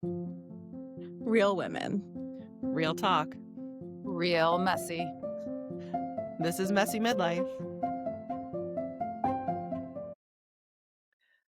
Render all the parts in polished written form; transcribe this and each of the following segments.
Real women. Real talk. Real messy. This is Messy Midlife.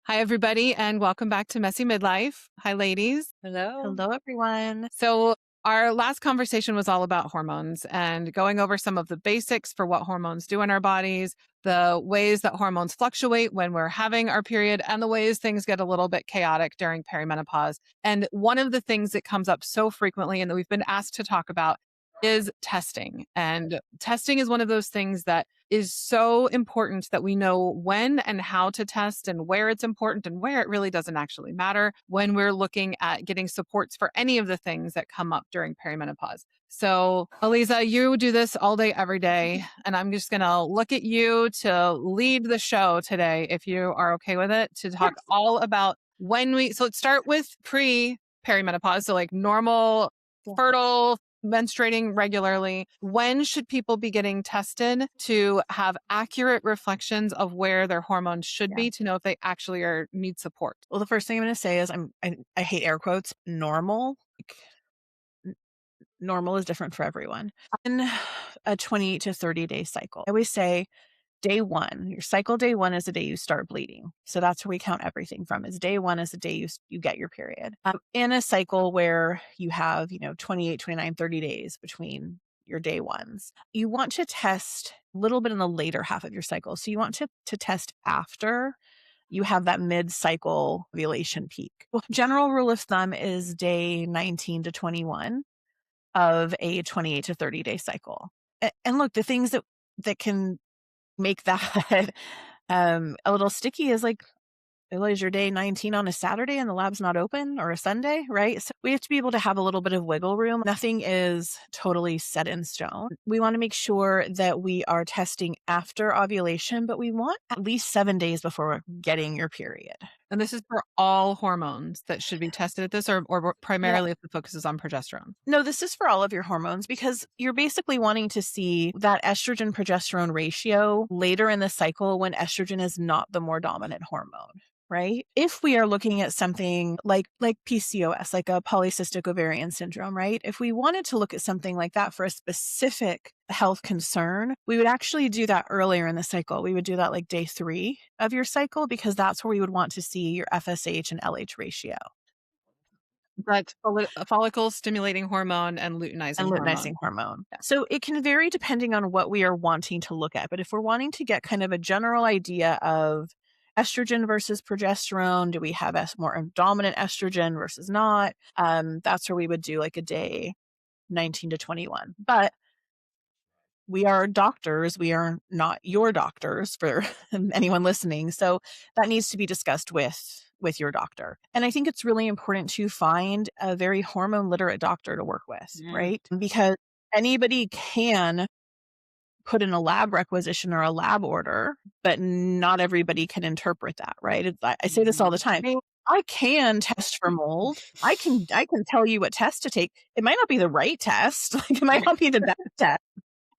Hi, everybody, and welcome back to Messy Midlife. Hi, ladies. Hello. Hello, everyone. So our last conversation was all about hormones and going over some of the basics for what hormones do in our bodies, the ways that hormones fluctuate when we're having our period, and the ways things get a little bit chaotic during perimenopause. And one of the things that comes up so frequently and that we've been asked to talk about is testing. And testing is one of those things that is so important that we know when and how to test and where it's important and where it really doesn't actually matter when we're looking at getting supports for any of the things that come up during perimenopause. So, Aliza, you do this all day, every day, and I'm just going to look at you to lead the show today, if you are okay with it, to talk all about so let's start with pre-perimenopause. So like normal, fertile, menstruating regularly. When should people be getting tested to have accurate reflections of where their hormones should be to know if they actually need support? Well, the first thing I'm going to say is I hate air quotes, normal. Normal is different for everyone. In a 28 to 30-day cycle, I always say day one, your cycle day one is the day you start bleeding. So that's where we count everything from, is day one is the day you get your period. In a cycle where you have, 28, 29, 30 days between your day ones, you want to test a little bit in the later half of your cycle. So you want to test after you have that mid-cycle ovulation peak. Well, general rule of thumb is day 19 to 21 of a 28 to 30-day cycle. And look, the things that can make that a little sticky is like, is your day 19 on a Saturday and the lab's not open, or a Sunday, right? So we have to be able to have a little bit of wiggle room. Nothing is totally set in stone. We want to make sure that we are testing after ovulation, but we want at least 7 days before getting your period. And this is for all hormones that should be tested at this, or primarily if the focus is on progesterone? No, this is for all of your hormones, because you're basically wanting to see that estrogen progesterone ratio later in the cycle when estrogen is not the more dominant hormone. Right? If we are looking at something like PCOS, like a polycystic ovarian syndrome, right? If we wanted to look at something like that for a specific health concern, we would actually do that earlier in the cycle. We would do that like day 3 of your cycle, because that's where we would want to see your FSH and LH ratio. That's follicle stimulating hormone and luteinizing hormone. So it can vary depending on what we are wanting to look at. But if we're wanting to get kind of a general idea of estrogen versus progesterone, do we have a more dominant estrogen versus not? That's where we would do like a day 19 to 21. But we are doctors. We are not your doctors, for anyone listening. So that needs to be discussed with your doctor. And I think it's really important to find a very hormone literate doctor to work with, right? Because anybody can put in a lab requisition or a lab order, but not everybody can interpret that, right? I say this all the time. I can test for mold. I can tell you what test to take. It might not be the right test. Like, it might not be the best test.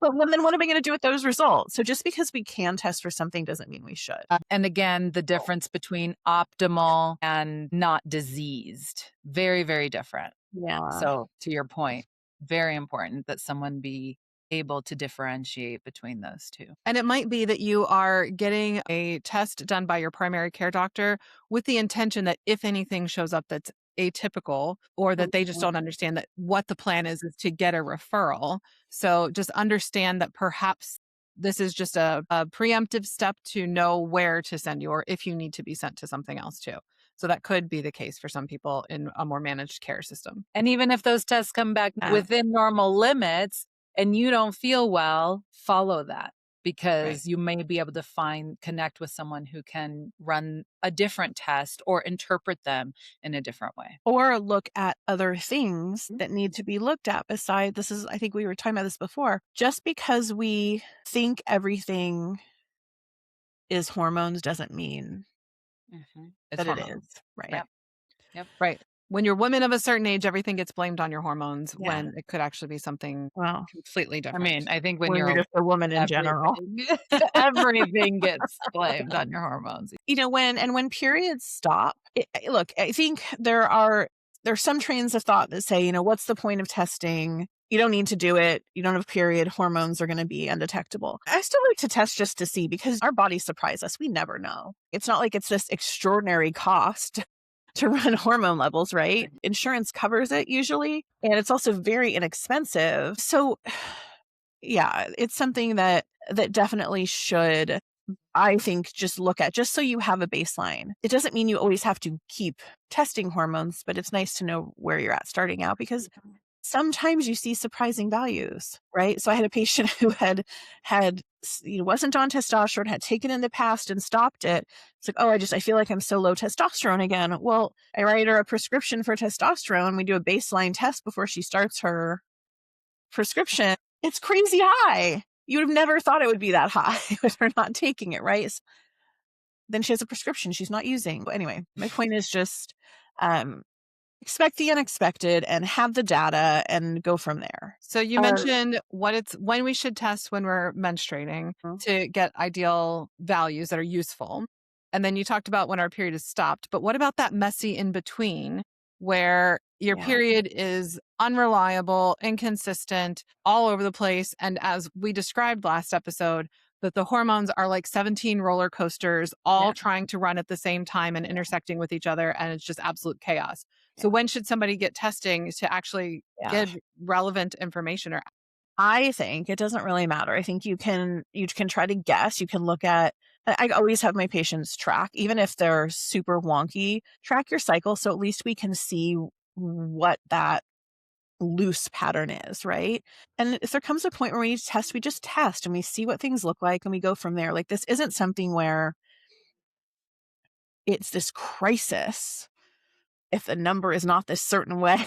But then what am I going to do with those results? So just because we can test for something doesn't mean we should. And again, the difference between optimal and not diseased, very, very different. Yeah. So to your point, very important that someone be able to differentiate between those two. And it might be that you are getting a test done by your primary care doctor with the intention that if anything shows up that's atypical, or that they just don't understand that what the plan is to get a referral. So just understand that perhaps this is just a preemptive step to know where to send you, or if you need to be sent to something else too. So that could be the case for some people in a more managed care system. And even if those tests come back within normal limits and you don't feel well, follow that, because you may be able to connect with someone who can run a different test or interpret them in a different way. Or look at other things that need to be looked at beside this. I think we were talking about this before. Just because we think everything is hormones doesn't mean that it is. Right. Yep. Right. When you're women of a certain age, everything gets blamed on your hormones when it could actually be something completely different. I mean, I think when you're just a woman in general, everything gets blamed on your hormones. When periods stop, look, I think there are there's some trains of thought that say, what's the point of testing? You don't need to do it. You don't have a period. Hormones are going to be undetectable. I still like to test just to see because our bodies surprise us. We never know. It's not like it's this extraordinary cost to run hormone levels, right? Insurance covers it usually, and it's also very inexpensive. So yeah, it's something that definitely should, I think, just look at just so you have a baseline. It doesn't mean you always have to keep testing hormones, but it's nice to know where you're at starting out because sometimes you see surprising values, right? So I had a patient who had wasn't on testosterone, had taken in the past and stopped it. It's like, oh, I feel like I'm so low testosterone again. Well, I write her a prescription for testosterone. We do a baseline test before she starts her prescription. It's crazy high. You would have never thought it would be that high with her not taking it, right? Then she has a prescription she's not using. But anyway, my point is just expect the unexpected and have the data and go from there. So you mentioned when we should test when we're menstruating to get ideal values that are useful. And then you talked about when our period is stopped. But what about that messy in between where your period is unreliable, inconsistent, all over the place? And as we described last episode, that the hormones are like 17 roller coasters, all trying to run at the same time and intersecting with each other. And it's just absolute chaos. So when should somebody get testing to actually get relevant information? Or I think it doesn't really matter. I think you can try to guess. You can look at, I always have my patients track, even if they're super wonky, track your cycle. So at least we can see what that loose pattern is, right? And if there comes a point where we need to test, we just test and we see what things look like and we go from there. Like this isn't something where it's this crisis if the number is not this certain way.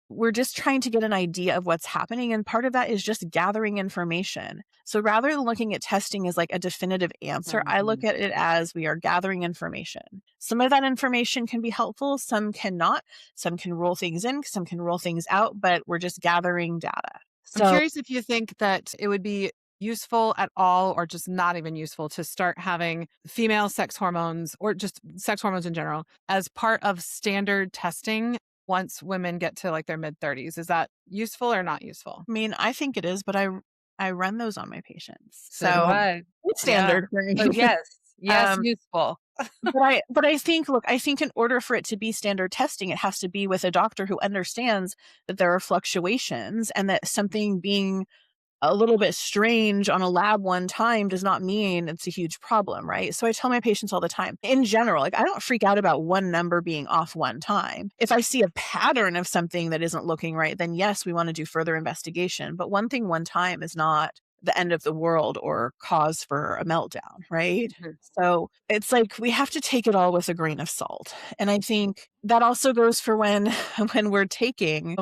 We're just trying to get an idea of what's happening. And part of that is just gathering information. So rather than looking at testing as like a definitive answer, I look at it as we are gathering information. Some of that information can be helpful, some cannot. Some can rule things in, some can rule things out, but we're just gathering data. I'm curious if you think that it would be useful at all or just not even useful to start having female sex hormones or just sex hormones in general as part of standard testing once women get to like their mid-30s. Is that useful or not useful? I mean, I think it is, but I run those on my patients. So do I. It's standard for me. Yes, useful. but I think, look, I think in order for it to be standard testing, it has to be with a doctor who understands that there are fluctuations and that something being a little bit strange on a lab one time does not mean it's a huge problem, right? So I tell my patients all the time, in general, like I don't freak out about one number being off one time. If I see a pattern of something that isn't looking right, then yes, we want to do further investigation. But one thing one time is not the end of the world or cause for a meltdown, right? So it's like we have to take it all with a grain of salt. And I think that also goes for when we're taking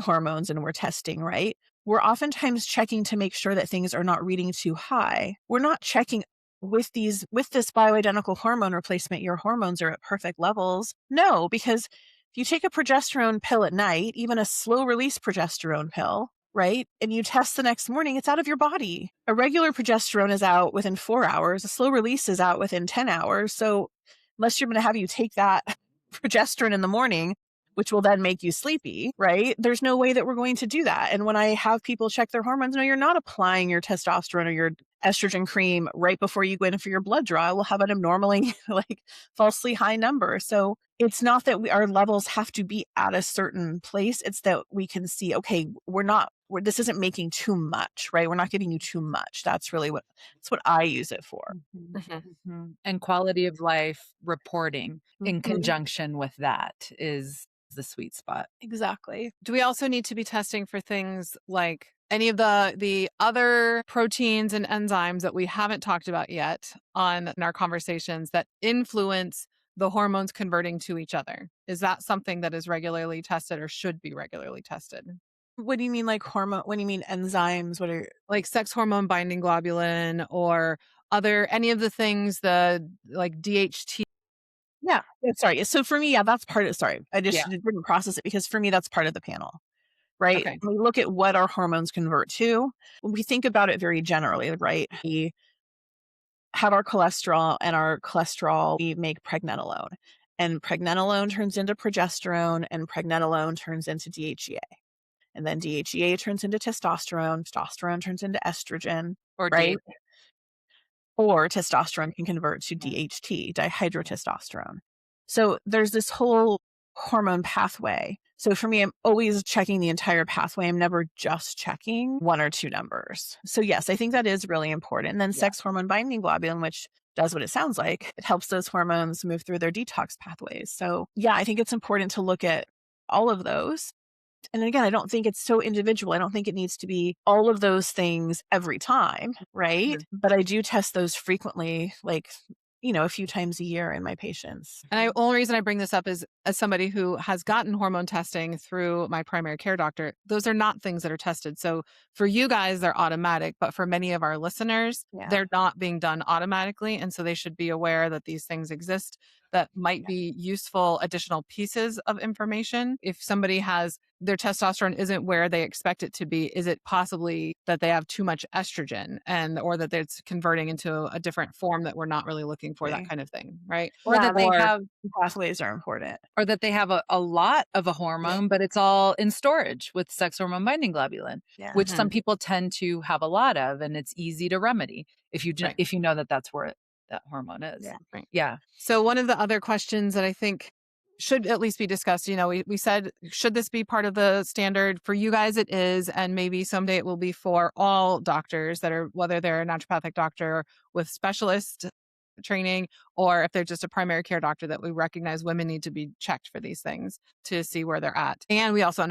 hormones and we're testing, right? We're oftentimes checking to make sure that things are not reading too high. We're not checking with this bioidentical hormone replacement, your hormones are at perfect levels. No, because if you take a progesterone pill at night, even a slow release progesterone pill, right? And you test the next morning, it's out of your body. A regular progesterone is out within 4 hours. A slow release is out within 10 hours. So unless you're going to have you take that progesterone in the morning, which will then make you sleepy, right? There's no way that we're going to do that. And when I have people check their hormones, no, you're not applying your testosterone or your estrogen cream right before you go in for your blood draw. We'll have an abnormally like falsely high number. So it's not that our levels have to be at a certain place. It's that we can see, okay, this isn't making too much, right? We're not giving you too much. That's what I use it for. And quality of life reporting in conjunction with that is the sweet spot. Exactly. Do we also need to be testing for things like any of the other proteins and enzymes that we haven't talked about yet in our conversations that influence the hormones converting to each other? Is that something that is regularly tested or should be regularly tested? What do you mean like hormone? What do you mean enzymes? What are like sex hormone binding globulin or any of the things, the like DHT? Yeah. Sorry. So for me, that's part of, sorry, I just didn't process it because for me, that's part of the panel, right? Okay. When we look at what our hormones convert to, when we think about it very generally, right? We have our cholesterol and our cholesterol, we make pregnenolone. And pregnenolone turns into progesterone, and pregnenolone turns into DHEA. And then DHEA turns into testosterone, testosterone turns into estrogen, Or right? D. Or testosterone can convert to DHT, dihydrotestosterone. So there's this whole hormone pathway. So for me, I'm always checking the entire pathway. I'm never just checking one or two numbers. So yes, I think that is really important. And then sex hormone binding globulin, which does what it sounds like. It helps those hormones move through their detox pathways. So yeah, I think it's important to look at all of those. And again, I don't think it's so individual. I don't think it needs to be all of those things every time, right? But I do test those frequently, like, a few times a year in my patients. And the only reason I bring this up is as somebody who has gotten hormone testing through my primary care doctor, those are not things that are tested. So for you guys, they're automatic, but for many of our listeners, they're not being done automatically. And so they should be aware that these things exist that might be useful additional pieces of information. If somebody has their testosterone isn't where they expect it to be, is it possibly that they have too much estrogen or that it's converting into a different form that we're not really looking for, that kind of thing, right? Or that they have pathways are important. Or that they have a lot of a hormone, but it's all in storage with sex hormone binding globulin, which some people tend to have a lot of, and it's easy to remedy if you know that that's where that hormone is. Yeah. So one of the other questions that I think should at least be discussed, we said, should this be part of the standard? For you guys, it is, and maybe someday it will be for all doctors whether they're a naturopathic doctor with specialist training, or if they're just a primary care doctor, that we recognize women need to be checked for these things to see where they're at. And we also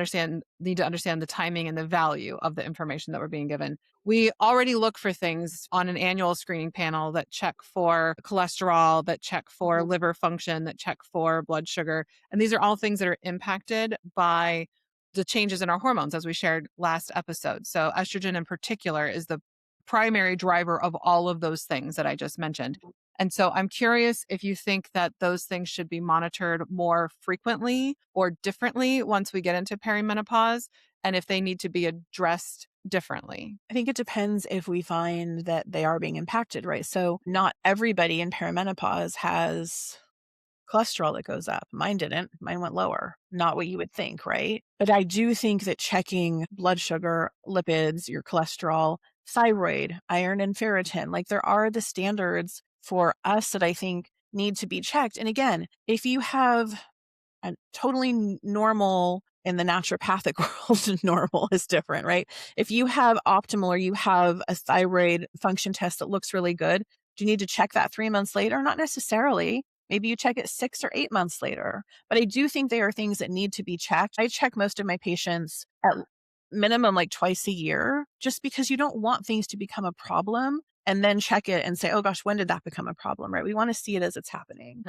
need to understand the timing and the value of the information that we're being given. We already look for things on an annual screening panel that check for cholesterol, that check for liver function, that check for blood sugar. And these are all things that are impacted by the changes in our hormones, as we shared last episode. So estrogen in particular is the primary driver of all of those things that I just mentioned. And so I'm curious if you think that those things should be monitored more frequently or differently once we get into perimenopause, and if they need to be addressed differently. I think it depends if we find that they are being impacted, right? So not everybody in perimenopause has cholesterol that goes up. Mine didn't. Mine went lower. Not what you would think, right? But I do think that checking blood sugar, lipids, your cholesterol, thyroid, iron and ferritin, like there are the standards for us that I think need to be checked. And again, if you have a totally normal, in the naturopathic world, normal is different, right? If you have optimal or you have a thyroid function test that looks really good, do you need to check that 3 months later? Not necessarily. Maybe you check it 6 or 8 months later. But I do think there are things that need to be checked. I check most of my patients at minimum like twice a year, just because you don't want things to become a problem and then check it and say, oh gosh, when did that become a problem, right? We want to see it as it's happening.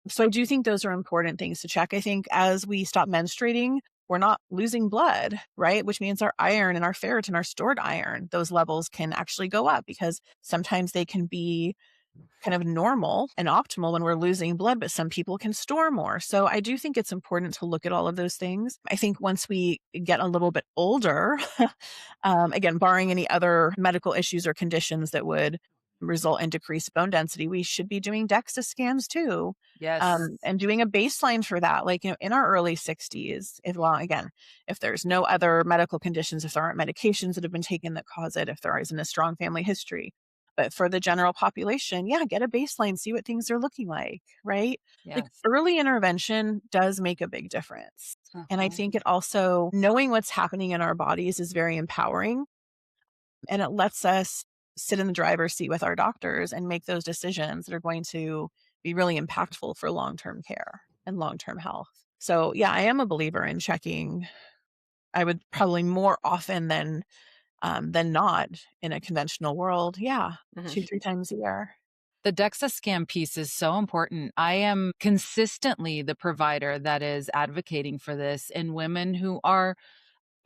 So I do think those are important things to check. I think as we stop menstruating, we're not losing blood, right? Which means our iron and our ferritin, our stored iron, those levels can actually go up, because sometimes they can be kind of normal and optimal when we're losing blood, but some people can store more. So I do think it's important to look at all of those things. I think once we get a little bit older, again, barring any other medical issues or conditions that would result in decreased bone density, we should be doing DEXA scans too. Yes. And doing a baseline for that, like, in our early 60s, if there's no other medical conditions, if there aren't medications that have been taken that cause it, if there isn't a strong family history. But for the general population, get a baseline, see what things are looking like, right? Yes. Like early intervention does make a big difference. And I think it also, knowing what's happening in our bodies is very empowering. And it lets us sit in the driver's seat with our doctors and make those decisions that are going to be really impactful for long-term care and long-term health. So I am a believer in checking. I would probably more often than not in a conventional world. 2-3 times a year. The DEXA scan piece is so important. I am consistently the provider that is advocating for this in women who are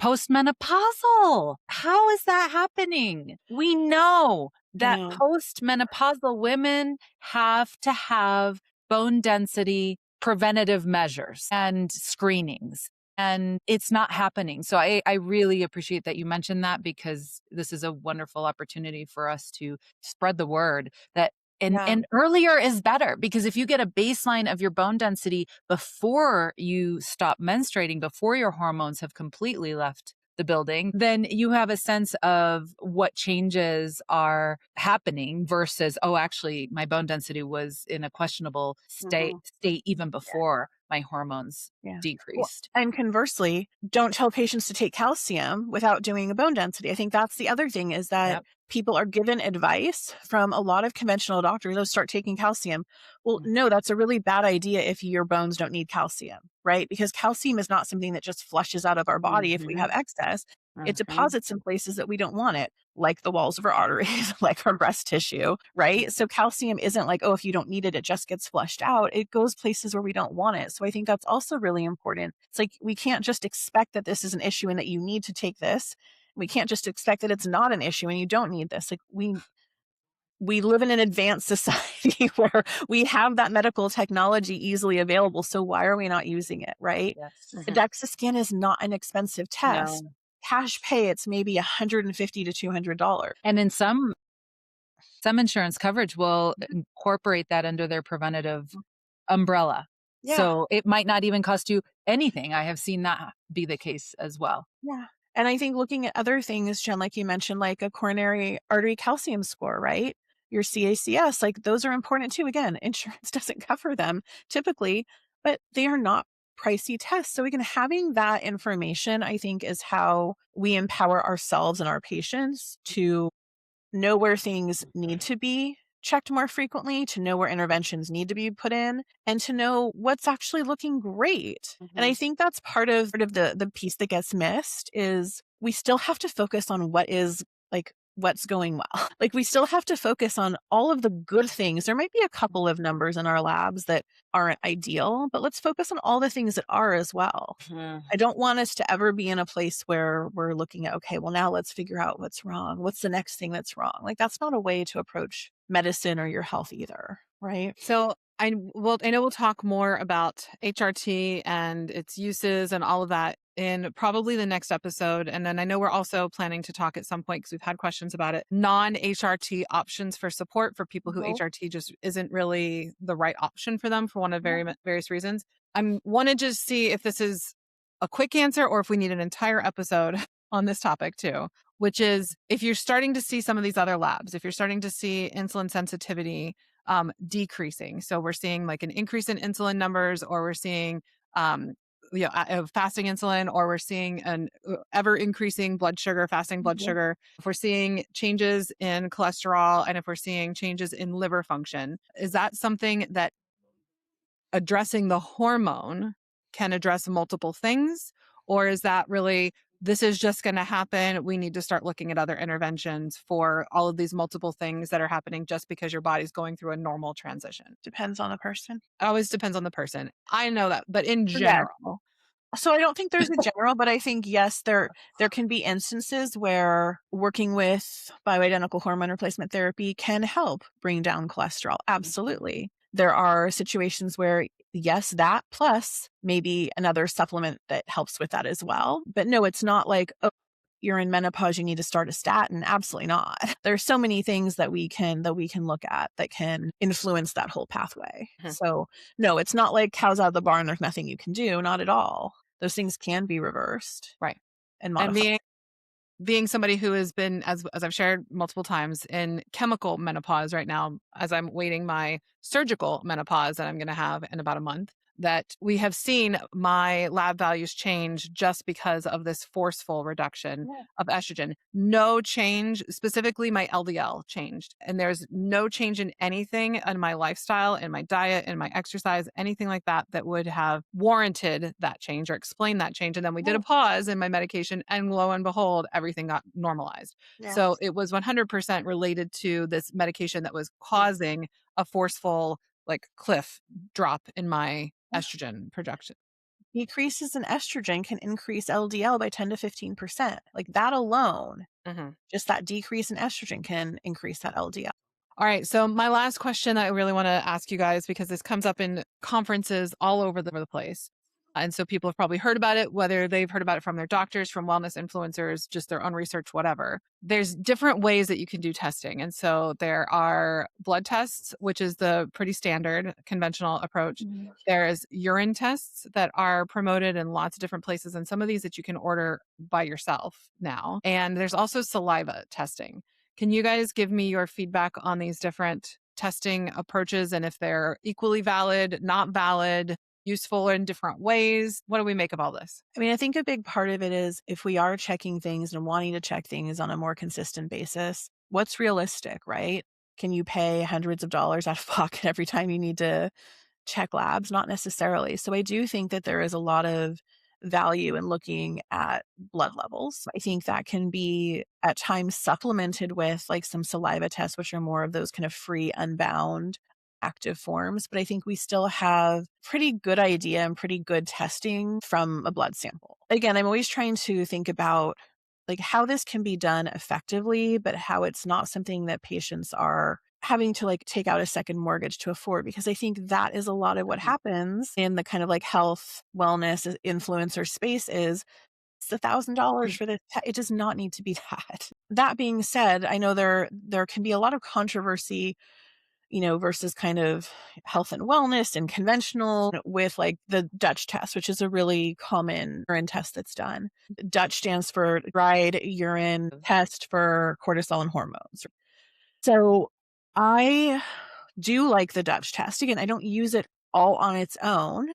postmenopausal. How is that happening? We know that postmenopausal women have to have bone density preventative measures and screenings, and it's not happening. So I really appreciate that you mentioned that, because this is a wonderful opportunity for us to spread the word that And earlier is better, because if you get a baseline of your bone density before you stop menstruating, before your hormones have completely left the building, then you have a sense of what changes are happening versus, oh, actually, my bone density was in a questionable state even before my hormones decreased. And conversely, don't tell patients to take calcium without doing a bone density. I think that's the other thing, is that people are given advice from a lot of conventional doctors, oh, start taking calcium. Well, no, that's a really bad idea if your bones don't need calcium, right? Because calcium is not something that just flushes out of our body if we have excess. It deposits in places that we don't want it, like the walls of our arteries, like our breast tissue, right? So calcium isn't like, oh, if you don't need it, it just gets flushed out. It goes places where we don't want it. So I think that's also really important. It's like, we can't just expect that this is an issue and that you need to take this. We can't just expect that it's not an issue and you don't need this. Like, we live in an advanced society where we have that medical technology easily available. So why are we not using it, right? Yes. The DEXA scan is not an expensive test. No. Cash pay, it's maybe $150 to $200. And in some insurance coverage will incorporate that under their preventative umbrella. Yeah. So it might not even cost you anything. I have seen that be the case as well. Yeah. And I think looking at other things, Jen, like you mentioned, like a coronary artery calcium score, right? Your CACS, like those are important too. Again, insurance doesn't cover them typically, but they are not pricey tests. So again, having that information, I think, is how we empower ourselves and our patients to know where things need to be checked more frequently, to know where interventions need to be put in, and to know what's actually looking great. And I think that's part of the piece that gets missed, is we still have to focus on what's going well. Like, we still have to focus on all of the good things. There might be a couple of numbers in our labs that aren't ideal, but let's focus on all the things that are as well. I don't want us to ever be in a place where we're looking at, okay, well, now let's figure out what's wrong. What's the next thing that's wrong? Like, that's not a way to approach medicine or your health either, right? So I know we'll talk more about HRT and its uses and all of that in probably the next episode. And then I know we're also planning to talk at some point, because we've had questions about it, non-HRT options for support for people who HRT just isn't really the right option for them for one of various reasons. I want to just see if this is a quick answer or if we need an entire episode on this topic too, which is, if you're starting to see some of these other labs, if you're starting to see insulin sensitivity decreasing. So we're seeing like an increase in insulin numbers, or we're seeing fasting insulin, or we're seeing an ever increasing blood sugar, fasting blood sugar. If we're seeing changes in cholesterol, and if we're seeing changes in liver function, is that something that addressing the hormone can address multiple things? Or is that really, this is just going to happen, we need to start looking at other interventions for all of these multiple things that are happening just because your body's going through a normal transition? Depends on the person. It always depends on the person. I know that, but in general. So I don't think there's a general, but I think, yes, there can be instances where working with bioidentical hormone replacement therapy can help bring down cholesterol. Absolutely. There are situations where, yes, that plus maybe another supplement that helps with that as well. But no, it's not like, oh, you're in menopause, you need to start a statin. Absolutely not. There's so many things that we can look at that can influence that whole pathway. So no, it's not like cows out of the barn, there's nothing you can do. Not at all. Those things can be reversed. Right. And modified. And being somebody who has been, as I've shared multiple times, in chemical menopause right now, as I'm waiting my surgical menopause that I'm going to have in about a month, that we have seen my lab values change just because of this forceful reduction of estrogen. No change, specifically my LDL changed. And there's no change in anything in my lifestyle, in my diet, in my exercise, anything like that that would have warranted that change or explained that change. And then we did a pause in my medication, and lo and behold, everything got normalized. So it was 100% related to this medication that was causing a forceful cliff drop in my estrogen production. Decreases in estrogen can increase LDL by 10 to 15%. Like that alone, just that decrease in estrogen can increase that LDL. All right. So my last question I really want to ask you guys, because this comes up in conferences all over the place. And so people have probably heard about it, whether they've heard about it from their doctors, from wellness influencers, just their own research, whatever. There's different ways that you can do testing. And so there are blood tests, which is the pretty standard conventional approach. Mhm. There's urine tests that are promoted in lots of different places, and some of these that you can order by yourself now. And there's also saliva testing. Can you guys give me your feedback on these different testing approaches and if they're equally valid, not valid, useful in different ways? What do we make of all this? I mean, I think a big part of it is if we are checking things and wanting to check things on a more consistent basis, what's realistic, right? Can you pay hundreds of dollars out of pocket every time you need to check labs? Not necessarily. So I do think that there is a lot of value in looking at blood levels. I think that can be at times supplemented with like some saliva tests, which are more of those kind of free, unbound active forms. But I think we still have pretty good idea and pretty good testing from a blood sample. Again, I'm always trying to think about like how this can be done effectively, but how it's not something that patients are having to like take out a second mortgage to afford, because I think that is a lot of what Mhm. happens in the kind of like health wellness influencer space is it's $1,000 for this. It does not need to be that. That being said, I know there can be a lot of controversy, versus kind of health and wellness and conventional with like the Dutch test, which is a really common urine test that's done. Dutch stands for dried urine test for cortisol and hormones. So I do like the Dutch test. Again, I don't use it all on its own.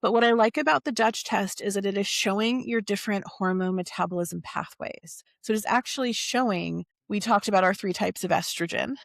But what I like about the Dutch test is that it is showing your different hormone metabolism pathways. So it is actually showing, we talked about our three types of estrogen,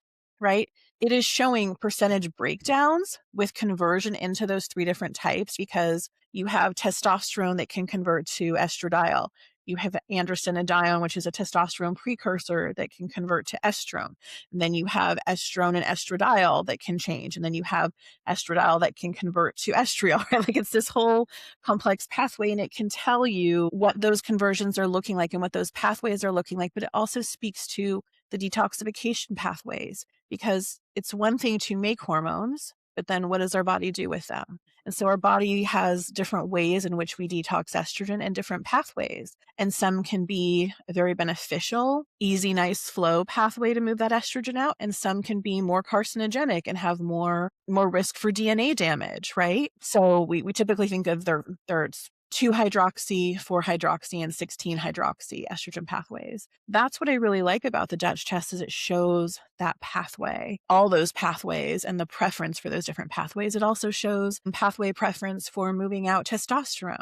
right? It is showing percentage breakdowns with conversion into those three different types because you have testosterone that can convert to estradiol. You have androstenedione, which is a testosterone precursor that can convert to estrone. And then you have estrone and estradiol that can change. And then you have estradiol that can convert to estriol, right? Like it's this whole complex pathway and it can tell you what those conversions are looking like and what those pathways are looking like. But it also speaks to the detoxification pathways because it's one thing to make hormones, but then what does our body do with them? And so our body has different ways in which we detox estrogen and different pathways. And some can be a very beneficial, easy, nice flow pathway to move that estrogen out. And some can be more carcinogenic and have more risk for DNA damage, right? So we typically think of there's 2-hydroxy, 4-hydroxy, and 16-hydroxy estrogen pathways. That's what I really like about the Dutch test is it shows that pathway, all those pathways and the preference for those different pathways. It also shows pathway preference for moving out testosterone,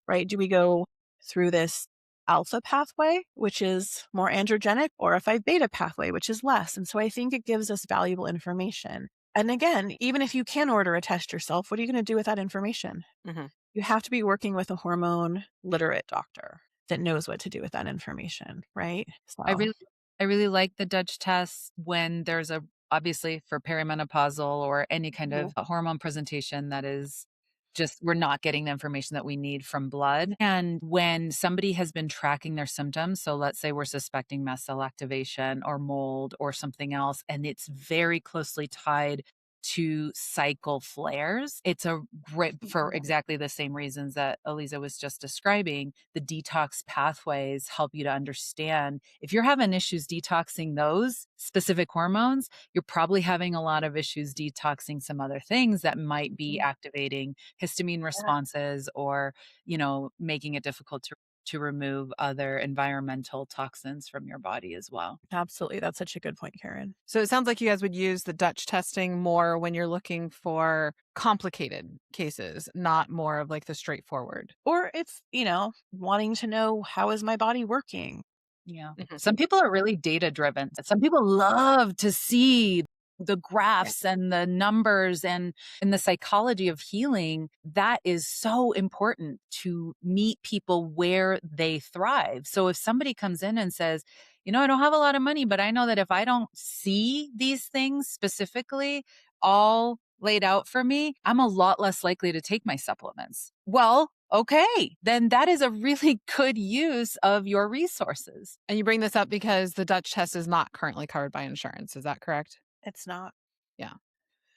right? Do we go through this alpha pathway, which is more androgenic, or a 5-beta pathway, which is less? And so I think it gives us valuable information. And again, even if you can order a test yourself, what are you going to do with that information? Mm-hmm. You have to be working with a hormone literate doctor that knows what to do with that information, right? I So, really I really like the Dutch test when there's a obviously for perimenopausal or any kind Mhm. of hormone presentation that is just we're not getting the information that we need from blood. And when somebody has been tracking their symptoms, so let's say we're suspecting mast cell activation or mold or something else, and it's very closely tied to cycle flares. It's a great for exactly the same reasons that Eliza was just describing. The detox pathways help you to understand if you're having issues detoxing those specific hormones, you're probably having a lot of issues detoxing some other things that might be activating histamine responses or, making it difficult to remove other environmental toxins from your body as well. Absolutely. That's such a good point, Karen. So it sounds like you guys would use the Dutch testing more when you're looking for complicated cases, not more of like the straightforward. Or if, wanting to know how is my body working? Yeah. Mhm. Some people are really data driven. Some people love to see the graphs and the numbers and the psychology of healing. That is so important to meet people where they thrive. So if somebody comes in and says, I don't have a lot of money, but I know that if I don't see these things specifically all laid out for me, I'm a lot less likely to take my supplements. Well, okay, then that is a really good use of your resources. And you bring this up because the Dutch test is not currently covered by insurance. Is that correct? It's not. Yeah.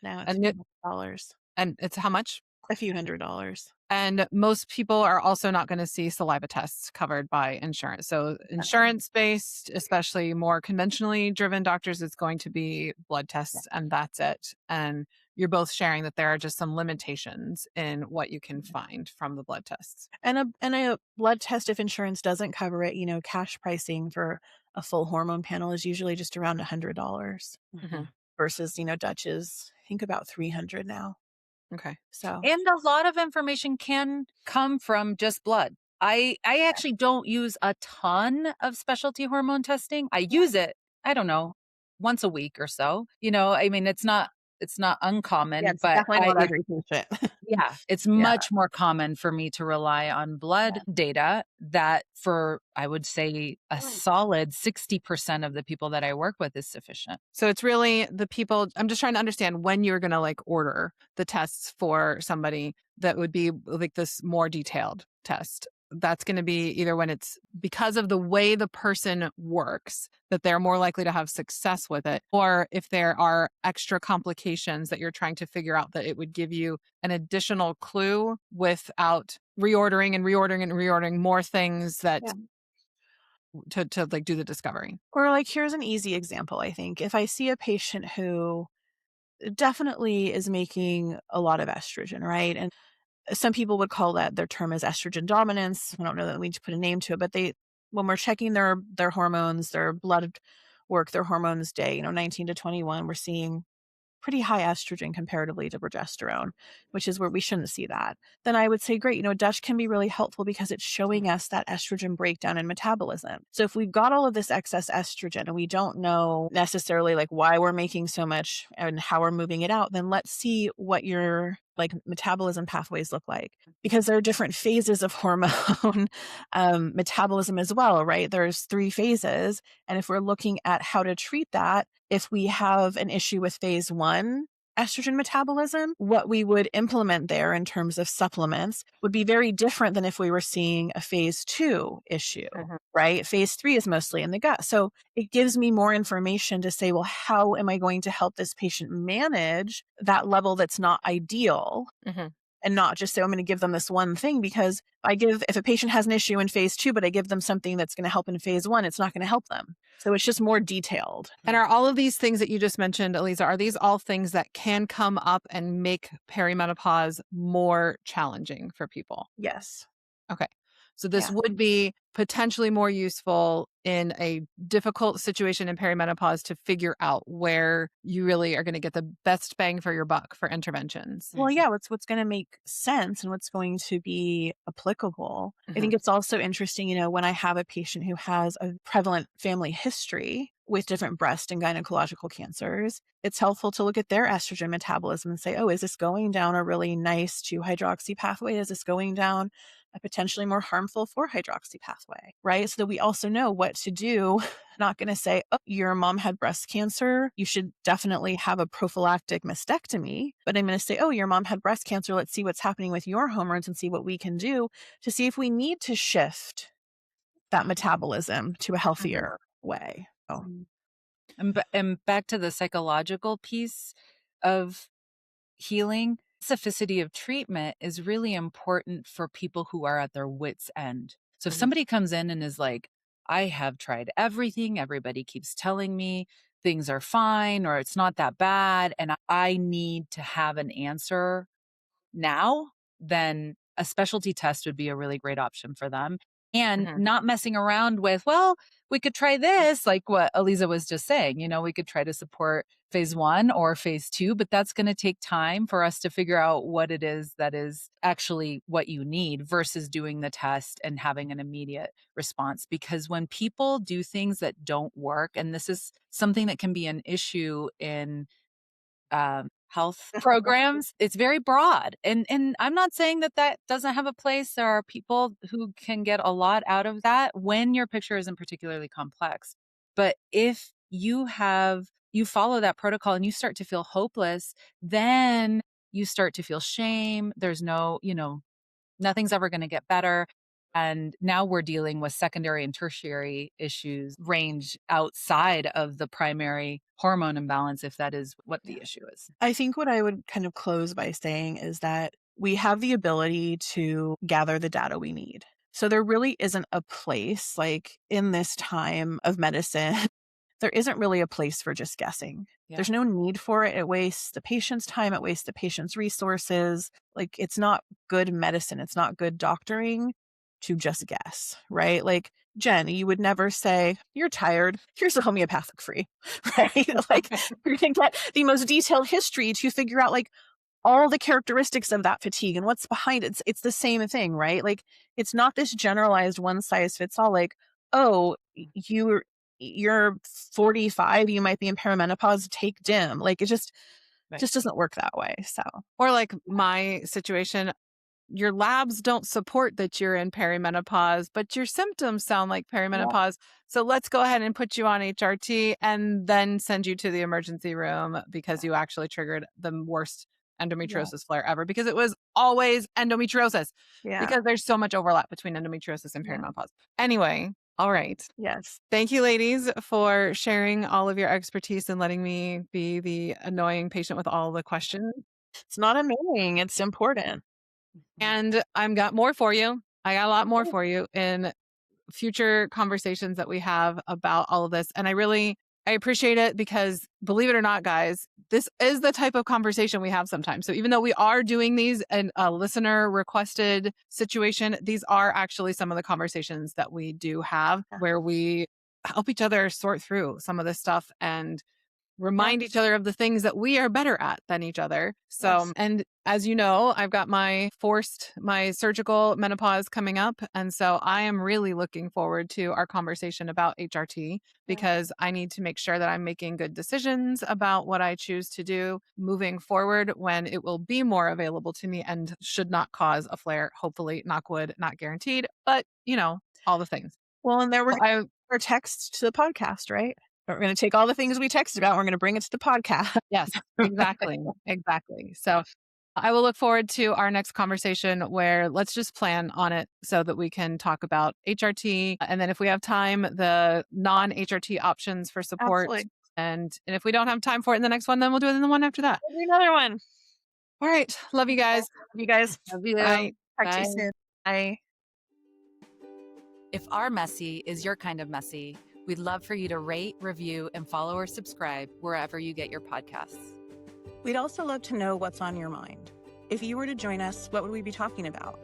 Now it's And it, $200. and it's how much? A few $100s. And most people are also not going to see saliva tests covered by insurance. So, Okay. insurance based, especially more conventionally driven doctors, it's going to be blood Yeah. tests and that's it. And you're both sharing that there are just some limitations in what you can find from the blood tests. And a blood test, if insurance doesn't cover it, cash pricing for a full hormone panel is usually just around $100 Mhm. versus, Dutch is, I think about 300 now. Okay. So, And a lot of information can come from just blood. I actually don't use a ton of specialty hormone testing. I use it, I don't know, once a week or so. I mean, it's not yeah, uncommon, it's but definitely not every patient. yeah, it's Yeah. much more common for me to rely on blood Yeah. data that for, I would say, a solid 60% of the people that I work with is sufficient. So it's really the people. I'm just trying to understand when you're going to like order the tests for somebody that would be like this more detailed test. That's going to be either when it's because of the way the person works that they're more likely to have success with it, or if there are extra complications that you're trying to figure out that it would give you an additional clue without reordering and reordering and reordering more things that Yeah. to like do the discovery. Or like, here's an easy example, I think. If I see a patient who definitely is making a lot of estrogen, right? And some people would call that, their term is estrogen dominance. I don't know that we need to put a name to it, but when we're checking their hormones, their blood work, their hormones day, 19 to 21, we're seeing pretty high estrogen comparatively to progesterone, which is where we shouldn't see that. Then I would say, great, Dutch can be really helpful because it's showing us that estrogen breakdown in metabolism. So if we've got all of this excess estrogen and we don't know necessarily like why we're making so much and how we're moving it out, then let's see what your like metabolism pathways look like, because there are different phases of hormone metabolism as well, right? There's 3 phases. And if we're looking at how to treat that, if we have an issue with phase 1 estrogen metabolism, what we would implement there in terms of supplements would be very different than if we were seeing a phase 2 issue, right? Phase 3 is mostly in the gut. So it gives me more information to say, well, how am I going to help this patient manage that level that's not ideal? Mhm. And not just say, I'm going to give them this one thing, because if a patient has an issue in phase 2, but I give them something that's going to help in phase 1, it's not going to help them. So it's just more detailed. And are all of these things that you just mentioned, Eliza, are these all things that can come up and make perimenopause more challenging for people? Yes. Okay. So this Yeah. would be potentially more useful in a difficult situation in perimenopause to figure out where you really are going to get the best bang for your buck for interventions. Well, yeah, what's going to make sense and what's going to be applicable. I think Mhm. it's also interesting, when I have a patient who has a prevalent family history with different breast and gynecological cancers, it's helpful to look at their estrogen metabolism and say, oh, is this going down a really nice 2-hydroxy pathway? Is this going down a potentially more harmful 4-hydroxy pathway, right? So that we also know what to do. Not going to say, oh, your mom had breast cancer, you should definitely have a prophylactic mastectomy. But I'm going to say, oh, your mom had breast cancer. Let's see what's happening with your hormones and see what we can do to see if we need to shift that metabolism to a healthier way. Oh, And back to the psychological piece of healing, specificity of treatment is really important for people who are at their wits' end. So if somebody comes in and is like, I have tried everything, everybody keeps telling me things are fine or it's not that bad, and I need to have an answer now, then a specialty test would be a really great option for them. And Mhm. not messing around with, well, we could try this, like what Eliza was just saying. We could try to support phase 1 or phase 2, but that's going to take time for us to figure out what it is that is actually what you need versus doing the test and having an immediate response. Because when people do things that don't work, and this is something that can be an issue in health programs, it's very broad. And I'm not saying that that doesn't have a place. There are people who can get a lot out of that when your picture isn't particularly complex. But if you follow that protocol and you start to feel hopeless, then you start to feel shame. There's nothing's ever going to get better. And now we're dealing with secondary and tertiary issues range outside of the primary hormone imbalance, if that is what yeah. the issue is. I think what I would kind of close by saying is that we have the ability to gather the data we need. So there really isn't a place, like in this time of medicine, there isn't really a place for just guessing. Yeah. There's no need for it. It wastes the patient's time. It wastes the patient's resources. Like, it's not good medicine. It's not good doctoring to just guess, right? Like, Jen, you would never say, you're tired. Here's a homeopathic free, right? Like, you're going to get the most detailed history to figure out like all the characteristics of that fatigue and what's behind it. It's the same thing, right? Like, it's not this generalized one size fits all. Like, oh, you're 45, you might be in perimenopause, take DIM. Like, it just doesn't work that way. So, or like my situation, your labs don't support that you're in perimenopause, but your symptoms sound like perimenopause. So let's go ahead and put you on HRT and then send you to the emergency room because you actually triggered the worst endometriosis flare ever, because it was always endometriosis, because there's so much overlap between endometriosis and perimenopause. Anyway, all right. Yes. Thank you, ladies, for sharing all of your expertise and letting me be the annoying patient with all the questions. It's not annoying. It's important. And I've got more for you. I got a lot more for you in future conversations that we have about all of this. And I appreciate it because, believe it or not, guys, this is the type of conversation we have sometimes. So even though we are doing these in a listener requested situation, these are actually some of the conversations that we do have where we help each other sort through some of this stuff and remind each other of the things that we are better at than each other. So, and as you know, I've got my surgical menopause coming up. And so I am really looking forward to our conversation about HRT because I need to make sure that I'm making good decisions about what I choose to do moving forward when it will be more available to me and should not cause a flare. Hopefully, knock wood, not guaranteed, but all the things. Well, and there were our text to the podcast, right? We're going to take all the things we texted about. We're going to bring it to the podcast. Yes, exactly. Exactly. So I will look forward to our next conversation where let's just plan on it so that we can talk about HRT. And then if we have time, the non-HRT options for support. Absolutely. And if we don't have time for it in the next one, then we'll do it in the one after that. We'll do another one. All right. Love you guys. Love you guys. Love you. Bye. Talk to you soon. Bye. If our messy is your kind of messy, we'd love for you to rate, review, and follow or subscribe wherever you get your podcasts. We'd also love to know what's on your mind. If you were to join us, what would we be talking about?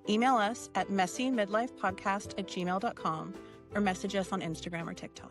Email us at messymidlifepodcast@gmail.com or message us on Instagram or TikTok.